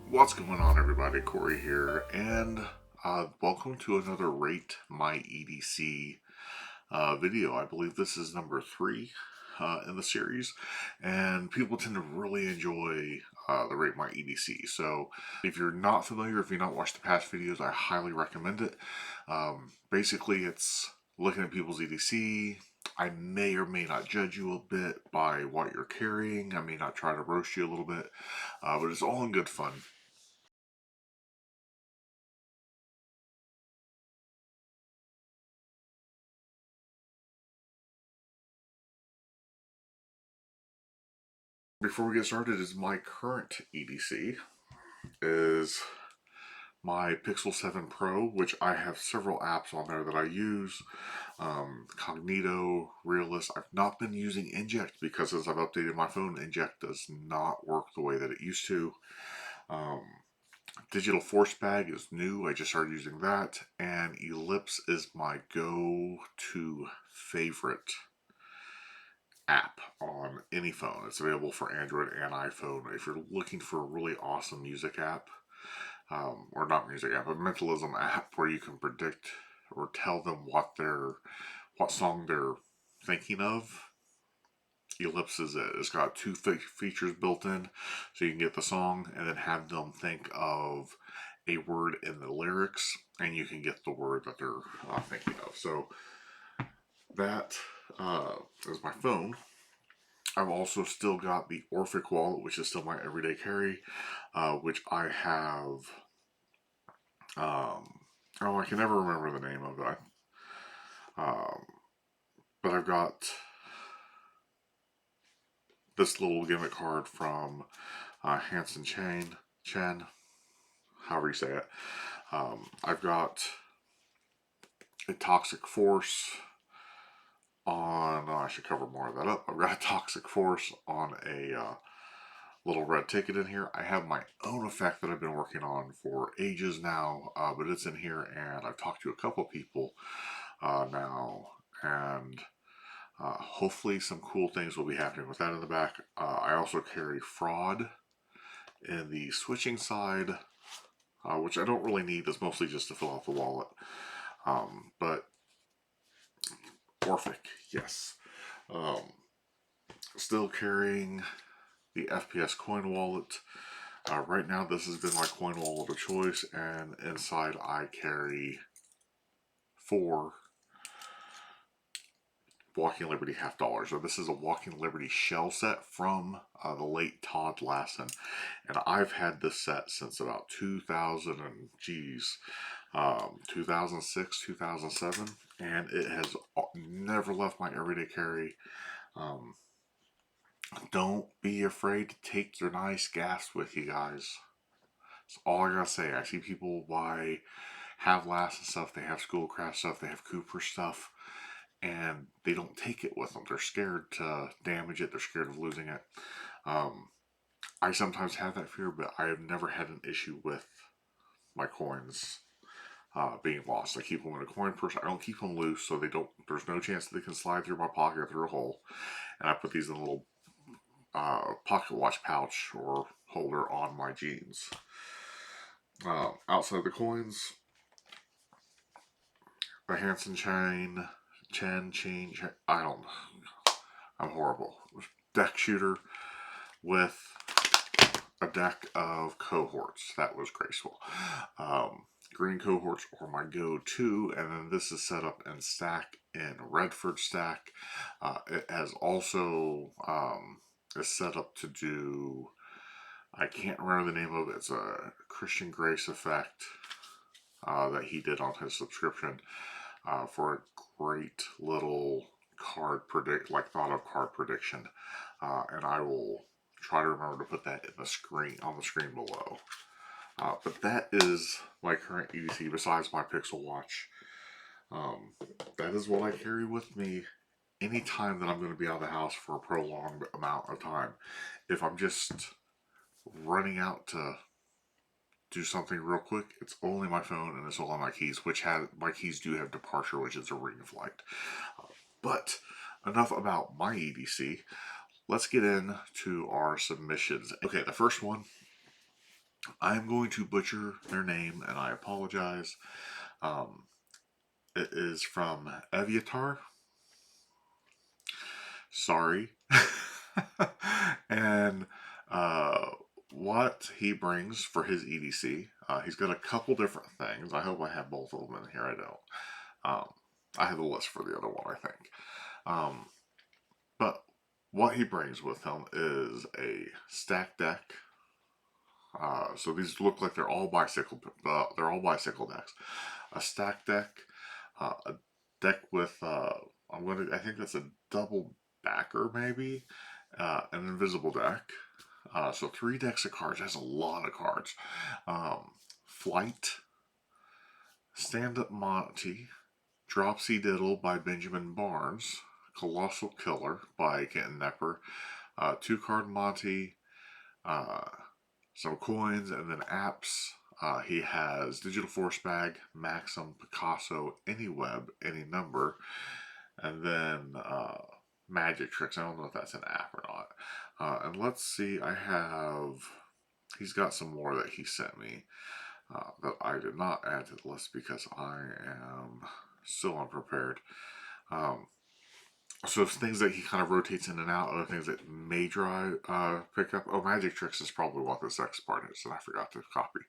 What's going on, everybody? Corey here, and welcome to another Rate My EDC video. I believe this is number 3 in the series, and people tend to really enjoy the Rate My EDC. So if you're not familiar, if you've not watched the past videos, I highly recommend it. Basically, it's looking at people's EDC. I may or may not judge you a bit by what you're carrying. I may not try to roast you a little bit, but it's all in good fun. Before we get started, is my current EDC is my Pixel 7 Pro, which I have several apps on there that I use. Cognito, Realist. I've not been using Inject because as I've updated my phone, Inject does not work the way that it used to. Digital Force Bag is new. I just started using that. And Ellipse is my go-to favorite app on any phone. It's available for Android and iPhone. If you're looking for a really awesome music app, or not music app, a mentalism app where you can predict or tell them what song they're thinking of, Ellipse is it. It's got two features built in, so you can get the song and then have them think of a word in the lyrics, and you can get the word that they're thinking of. So that is my phone. I've also still got the Orphic wallet, which is still my everyday carry, which I have. I can never remember the name of it. But I've got this little gimmick card from Hansen Chen, however you say it. I've got a Toxic Force on. I should cover more of that up. I've got a Toxic Force on a little red ticket in here. I have my own effect that I've been working on for ages now, but it's in here, and I've talked to a couple people now, and hopefully some cool things will be happening with that in the back. I also carry Fraud in the switching side, which I don't really need. It's mostly just to fill out the wallet. But Orphic, yes. Still carrying the FPS coin wallet. Right now, this has been my coin wallet of choice, and inside I carry 4 Walking Liberty $50. So this is a Walking Liberty shell set from the late Todd Lassen, and I've had this set since about 2000 and 2006, 2007, and it has never left my everyday carry. Don't be afraid to take your nice gas with you, guys. That's all I gotta say. I see people have Lassen stuff, they have Schoolcraft stuff, they have Cooper stuff, and they don't take it with them. They're scared to damage it. They're scared of losing it. I sometimes have that fear, but I have never had an issue with my coins being lost. I keep them in a coin purse. I don't keep them loose, so they don't. There's no chance that they can slide through my pocket or through a hole. And I put these in a little pocket watch pouch or holder on my jeans. Outside the coins, the Hansen chain. I don't know. I'm horrible. Deck shooter with a deck of cohorts. That was graceful. Green cohorts are my go-to, and then this is set up and stack in Redford stack. It has also is set up to do. I can't remember the name of it. It's a Christian Grace effect that he did on his subscription for a great little card thought of card prediction, and I will try to remember to put that in the screen on the screen below. But that is my current EDC besides my Pixel Watch. That is what I carry with me anytime that I'm going to be out of the house for a prolonged amount of time. If I'm just running out to do something real quick, it's only my phone and it's only my keys, my keys do have departure, which is a ring flight. But enough about my EDC. Let's get into our submissions. Okay, the first one I'm going to butcher their name, and I apologize. Um, it is from Evyatar. Sorry. And uh, what he brings for his EDC, he's got a couple different things. I hope I have both of them in here. I don't. I have the list for the other one, I think. But what he brings with him is a stack deck. So these look like they're all bicycle. They're all bicycle decks. A stack deck, a deck with I think that's a double backer maybe, an invisible deck. So 3 decks of cards. Has a lot of cards. Flite, Stand Up Monte, Dropsy Diddle by Benjamin Barnes, Kolossal Killer by Kenton Knepper, 2-card Monte, uh, some coins, and then apps. He has Digital Force Bag, Maxim, Picasso, Anyweb, Anynumber, and then Magic Tricks. I don't know if that's an app or not. And let's see, he's got some more that he sent me that I did not add to the list because I am so unprepared. So things that he kind of rotates in and out, other things that may pick up. Oh, Magic Tricks is probably what this next part is, and I forgot to copy.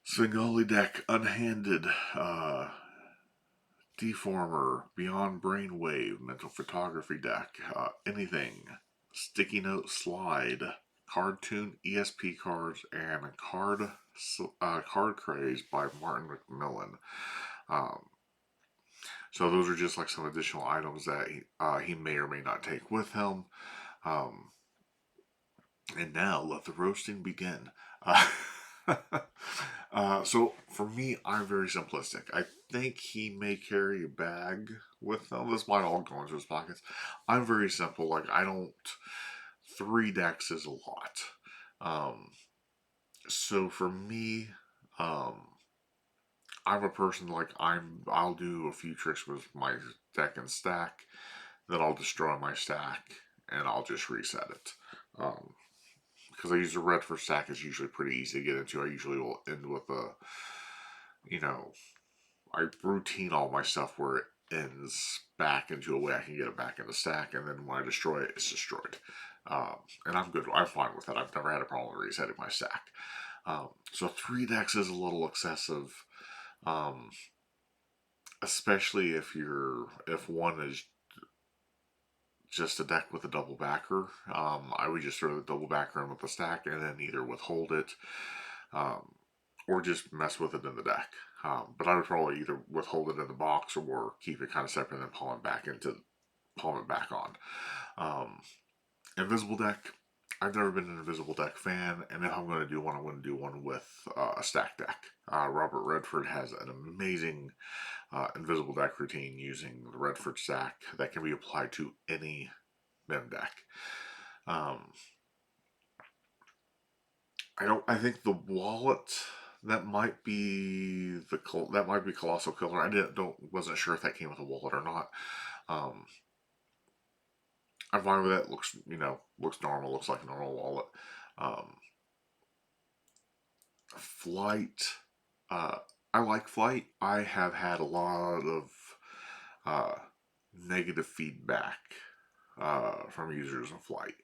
Svengali deck, Unhanded, Deformer, Beyond Brainwave, Mental Photography deck, anything, Sticky Note Slide, Card Tune, ESP cards, and Card Craze by Martin McMillan. So those are just like some additional items that he may or may not take with him. And now let the roasting begin. So for me, I'm very simplistic. I think he may carry a bag with him. This might all go into his pockets. I'm very simple. Like, I don't. 3 decks is a lot. So for me, I'm a person like I'll do a few tricks with my deck and stack, then I'll destroy my stack and I'll just reset it. Because I use the red for stack is usually pretty easy to get into. I usually will end with I routine all my stuff where it ends back into a way I can get it back in the stack, and then when I destroy it, it's destroyed. And I'm good. I'm fine with it. I've never had a problem resetting my stack. So 3 decks is a little excessive. Especially if one is just a deck with a double backer. I would just throw the double backer in with the stack and then either withhold it or just mess with it in the deck. But I would probably either withhold it in the box or keep it kind of separate and then palm it back on. Invisible deck. I've never been an invisible deck fan, and if I'm going to do one, I'm going to do one with a stack deck. Robert Redford has an amazing invisible deck routine using the Redford stack that can be applied to any mem deck. I think the wallet that might be Kolossal Killer. Wasn't sure if that came with a wallet or not. I'm fine with it. Looks normal. Looks like a normal wallet. Flite. I like Flite. I have had a lot of negative feedback from users of Flite,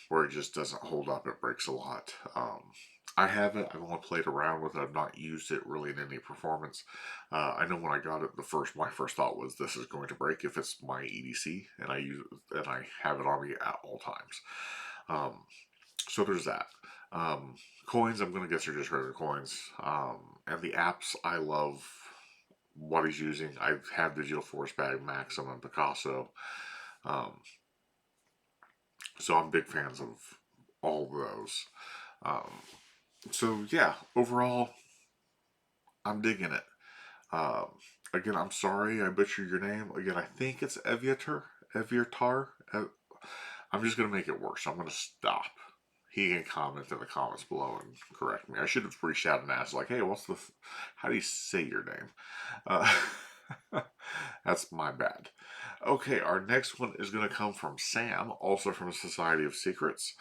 where it just doesn't hold up. It breaks a lot. I have it. I've only played around with it. I've not used it really in any performance. I know when I got it, my first thought was this is going to break if it's my EDC, and I have it on me at all times. So there's that. Coins, I'm going to guess are just regular coins. And the apps, I love what he's using. I've had Digital Force Bag, Maxim, and Picasso. So I'm big fans of all of those. So yeah, overall, I'm digging it. Again, I'm sorry I butchered your name. Again, I think it's Evyatar. I'm just going to make it worse. I'm going to stop. He can comment in the comments below and correct me. I should have reached out and asked, like, hey, how do you say your name? That's my bad. Okay, our next one is going to come from Sam, also from Society of Secrets.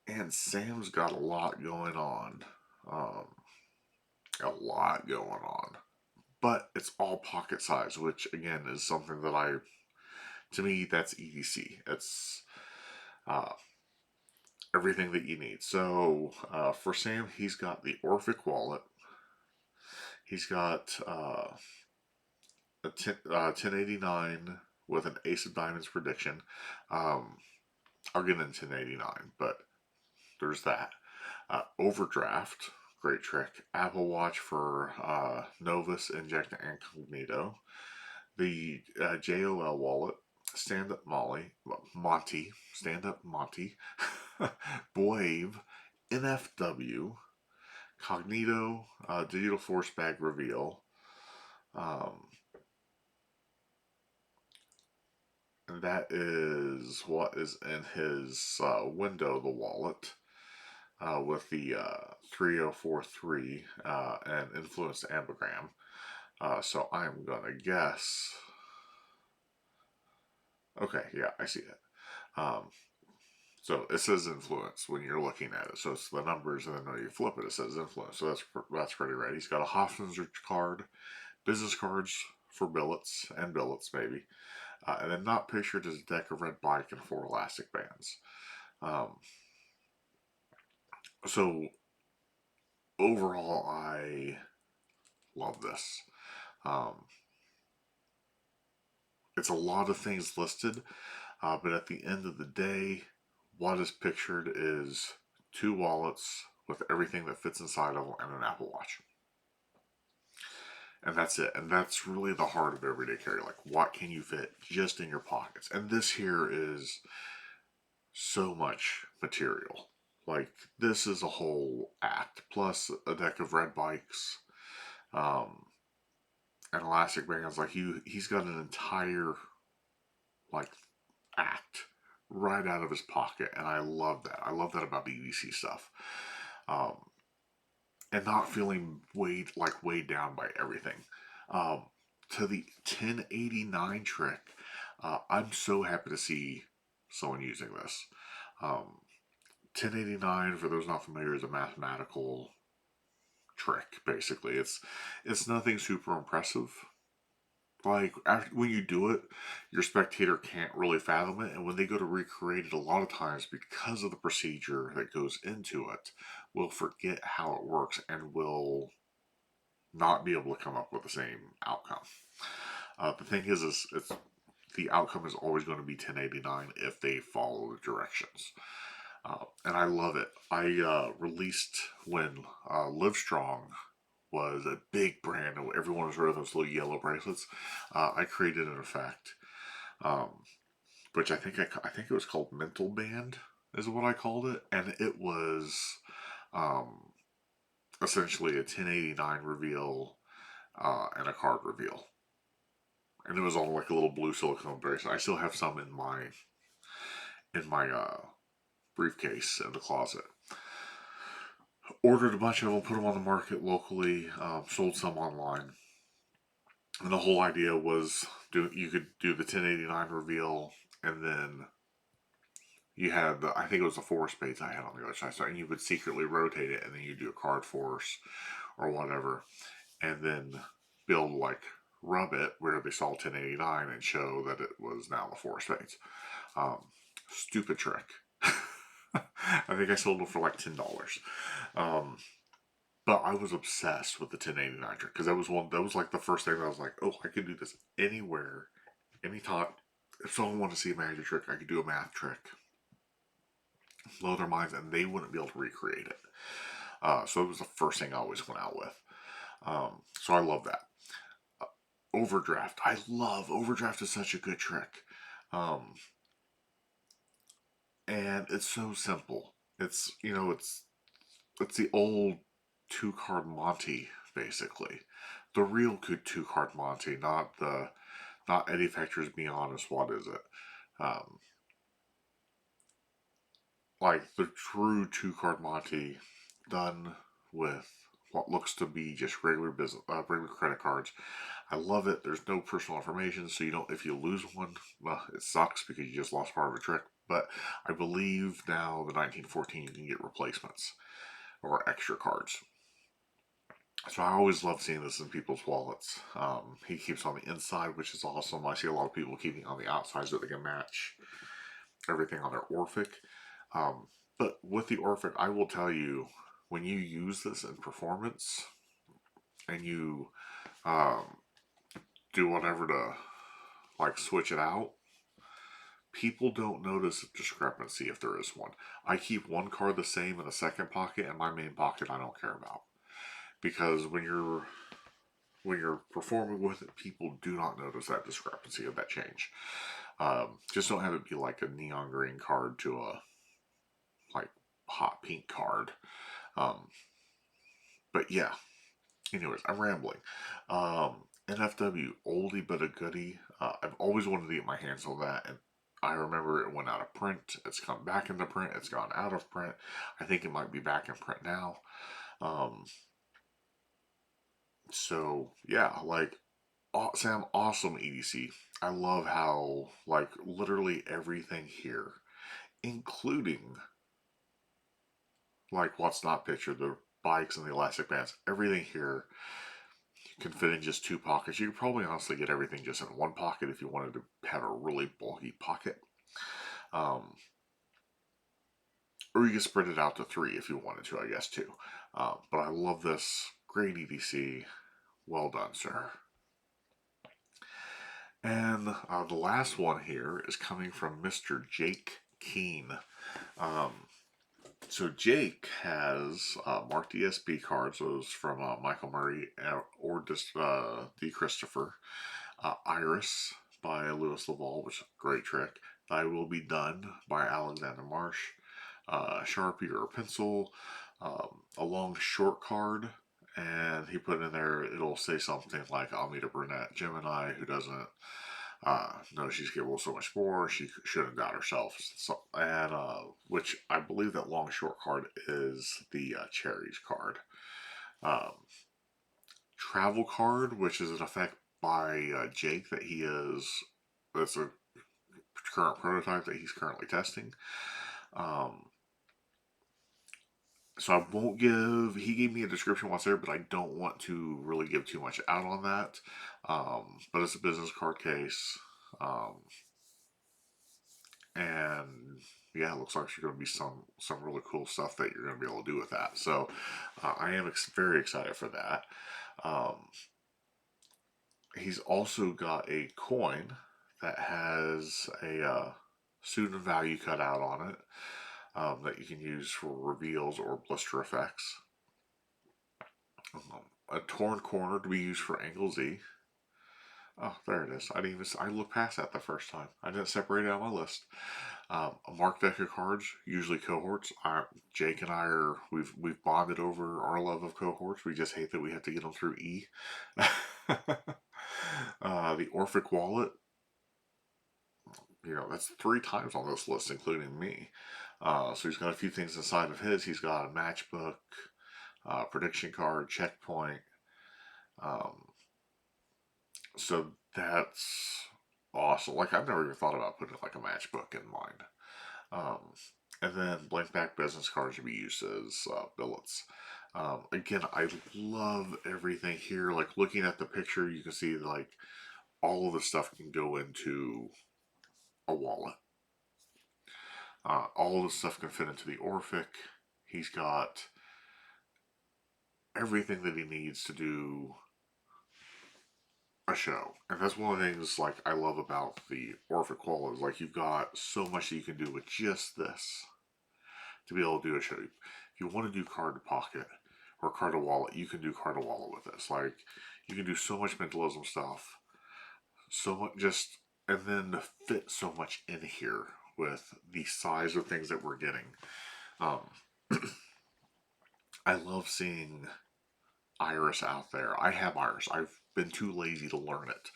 And Sam's got a lot going on. Um, a lot going on. But it's all pocket size, which again is something that to me, that's EDC. It's uh, everything that you need. So for Sam, he's got the Orphic wallet. He's got a 1089 with an Ace of Diamonds prediction. I'll get into 1089, but there's that. Overdraft, great trick. Apple Watch for Novus, Inject, and Cognito. The JOL wallet, Stand Up Monte, Stand Up Monte, Bwave, NFW, Cognito, Digital Force Bag Reveal, and that is what is in his window, the wallet, with the 3043 and influenced ambigram. So I'm gonna guess. Okay, yeah, I see it. So it says influence when you're looking at it. So it's the numbers, and then when you flip it, it says influence. So that's pretty right. He's got a Hoffinzer card, business cards for billets and billets maybe, and then not pictured is a deck of red bike and 4 elastic bands. So overall, I love this. It's a lot of things listed, but at the end of the day, what is pictured is 2 wallets with everything that fits inside of them and an Apple Watch. And that's it. And that's really the heart of everyday carry. Like, what can you fit just in your pockets? And this here is so much material. Like, this is a whole act, plus a deck of red bikes, and elastic bands. Like, he's got an entire, like, act right out of his pocket, and I love that. I love that about the EDC stuff. And not feeling weighed down by everything. To the 1089 trick, I'm so happy to see someone using this. 1089, for those not familiar, is a mathematical trick. Basically, it's nothing super impressive. Like, when you do it, your spectator can't really fathom it, and when they go to recreate it, a lot of times, because of the procedure that goes into it, will forget how it works and will not be able to come up with the same outcome. The thing is the outcome is always going to be 1089 if they follow the directions. And I love it. I released when Livestrong was a big brand and everyone was wearing those little yellow bracelets. I created an effect, which I think it was called Mental Band is what I called it, and it was essentially a 1089 reveal and a card reveal, and it was on like a little blue silicone bracelet. I still have some in my briefcase in the closet. Ordered a bunch of them, put them on the market locally, sold some online. And the whole idea was you could do the 1089 reveal, and then you had I think it was the 4 spades I had on the other side. So, and you would secretly rotate it, and then you do a card force or whatever, and then build like rub it where they saw 1089 and show that it was now the 4 spades. Stupid trick. I think I sold it for like $10. But I was obsessed with the 1089 trick because that was like the first thing that I was like, oh, I could do this anywhere, anytime. If someone wanted to see a magic trick, I could do a math trick. Blow their minds, and they wouldn't be able to recreate it. So it was the first thing I always went out with. So I love that. Overdraft. I love Overdraft. Is such a good trick. And it's so simple. It's the old 2-card monte, basically. The real good 2-card monte, not Eddie Factor's Be Honest, what is it? Like the true 2-card monte done with what looks to be just regular regular credit cards. I love it. There's no personal information, so if you lose one, well, it sucks because you just lost part of a trick, But I believe now the 1914 you can get replacements or extra cards. So I always love seeing this in people's wallets. He keeps on the inside, which is awesome. I see a lot of people keeping on the outside so they can match everything on their Orphic. But with the Orphic, I will tell you, when you use this in performance and you do whatever to like switch it out, people don't notice a discrepancy if there is one. I keep one card the same in the second pocket, and my main pocket I don't care about. Because when you're performing with it, people do not notice that discrepancy of that change. Just don't have it be like a neon green card to a like hot pink card. But yeah, anyways, I'm rambling. NFW, oldie but a goodie. I've always wanted to get my hands on that, and I remember it went out of print. It's come back into print. It's gone out of print. I think it might be back in print now. So yeah, like Sam, awesome EDC. I love how like literally everything here, including like what's not pictured, the bikes and the elastic bands, everything here can fit in just 2 pockets. You could probably honestly get everything just in 1 pocket if you wanted to have a really bulky pocket. Or you can spread it out to 3 if you wanted to, I guess, too. But I love this. Great EDC. Well done, sir. And the last one here is coming from Mr. Jake Keane. So Jake has marked ESB cards. Those from Michael Murray or just D. Christopher. Iris by Lewis Le Val, which is a great trick. I Will Be Done by Alexander Marsh. Sharpie or a pencil. A long short card. And he put in there, it'll say something like, I'll meet a brunette Gemini who doesn't know she's capable of so much more. She shouldn't doubt herself. So, and which I believe that long short card is the cherries card. Travel card, which is an effect by Jake that he is. That's a current prototype that he's currently testing. So I won't give, he gave me a description once there, but I don't want to really give too much out on that. But it's a business card case. And yeah, it looks like there's going to be some really cool stuff that you're going to be able to do with that. So I am very excited for that. He's also got a coin that has a student value cut out on it. That you can use for reveals or blister effects. A torn corner to be used for angle Z. Oh, there it is. I looked past that the first time. I didn't separate it out of my list. A marked deck of cards, usually cohorts. Jake and I we've bonded over our love of cohorts. We just hate that we have to get them through E. The Orphic wallet. That's 3 times on this list, including me. So he's got a few things inside of his. He's got a matchbook, prediction card, checkpoint. So that's awesome. Like, I've never even thought about putting like a matchbook in mine. And then blank back business cards to be used as billets. Again, I love everything here. Like, looking at the picture, you can see like all of the stuff can go into a wallet. All the stuff can fit into the Orphic. He's got everything that he needs to do a show. And that's one of the things like I love about the Orphic wallet is like you've got so much that you can do with just this to be able to do a show. If you want to do card to pocket or card to wallet, you can do card to wallet with this. Like, you can do so much mentalism stuff, so much just, and then fit so much in here with the size of things that we're getting. I love seeing Iris out there. I have Iris. I've been too lazy to learn it,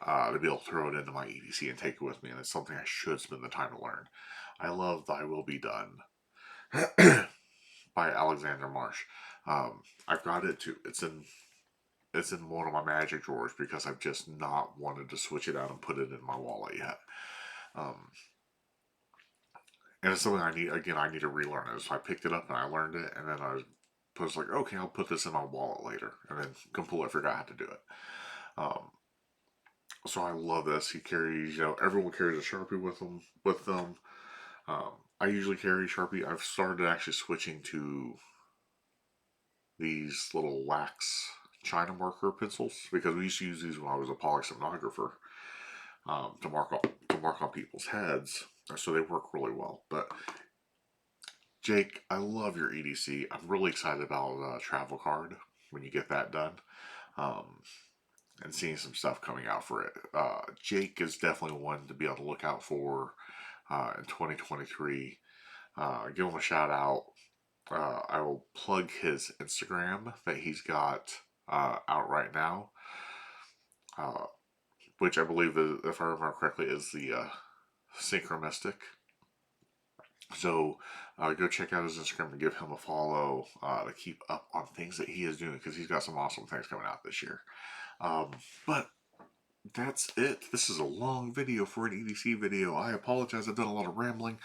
to be able to throw it into my EDC and take it with me, and it's something I should spend the time to learn. I love Thy Will Be Done by Alexander Marsh. I've got it too. It's in one of my magic drawers because I've just not wanted to switch it out and put it in my wallet yet. and it's something I need, again, I need to relearn it. So I picked it up and I learned it, and then I was like, okay, I'll put this in my wallet later, and then completely forgot how to do it. So I love this. He carries, everyone carries a Sharpie with them. I usually carry Sharpie. I've started actually switching to these little wax China marker pencils because we used to use these when I was a polysomnographer, to mark on people's heads. So they work really well. But Jake, I love your EDC. I'm really excited about Travel Card when you get that done. Um, and seeing some stuff coming out for it. Jake is definitely one to be on the lookout for in 2023. Give him a shout out. I will plug his Instagram that he's got out right now, uh, which I believe, if I remember correctly, is the Synchromistic. So go check out his Instagram and give him a follow to keep up on things that he is doing, because he's got some awesome things coming out this year. But that's it. This is a long video for an EDC video. I apologize. I've done a lot of rambling.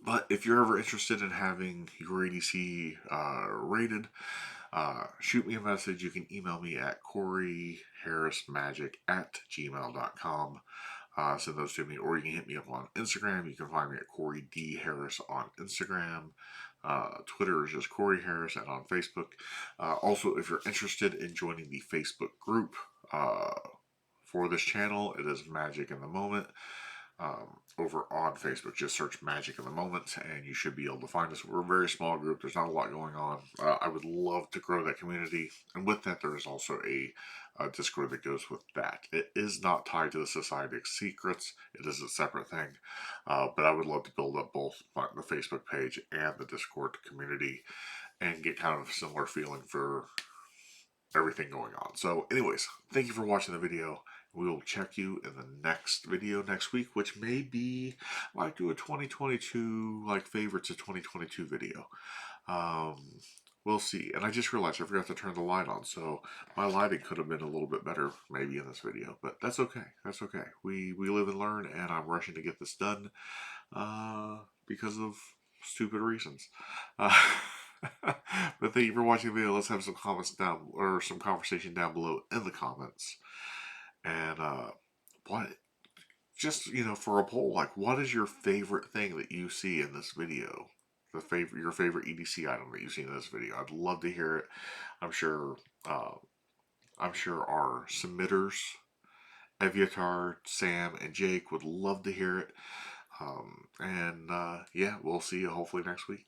But if you're ever interested in having your EDC rated, shoot me a message. You can email me at CoreyHarrisMagic@gmail.com. Send those to me, or you can hit me up on Instagram. You can find me at Corey D. Harris on Instagram. Twitter is just Corey Harris, and on Facebook. Also, if you're interested in joining the Facebook group for this channel, it is Magic in the Moment. Over on Facebook, just search Magic in the Moment and you should be able to find us. We're a very small group. There's not a lot going on. I would love to grow that community, and with that there is also a Discord that goes with that. It is not tied to the Society of Secrets. It is a separate thing, but I would love to build up both the Facebook page and the Discord community and get kind of a similar feeling for everything going on. So anyways, thank you for watching the video. We will check you in the next video next week, which may be, I might do a 2022, like favorites of 2022 video. We'll see. And I just realized I forgot to turn the light on, so my lighting could have been a little bit better maybe in this video, but that's okay. That's okay. We live and learn, and I'm rushing to get this done because of stupid reasons. But thank you for watching the video. Let's have some comments down, or some conversation down below in the comments. And what, just, for a poll, like, what is your favorite thing that you see in this video? Your favorite EDC item that you see in this video? I'd love to hear it. I'm sure our submitters, Evyatar, Sam, and Jake, would love to hear it. Yeah, we'll see you hopefully next week.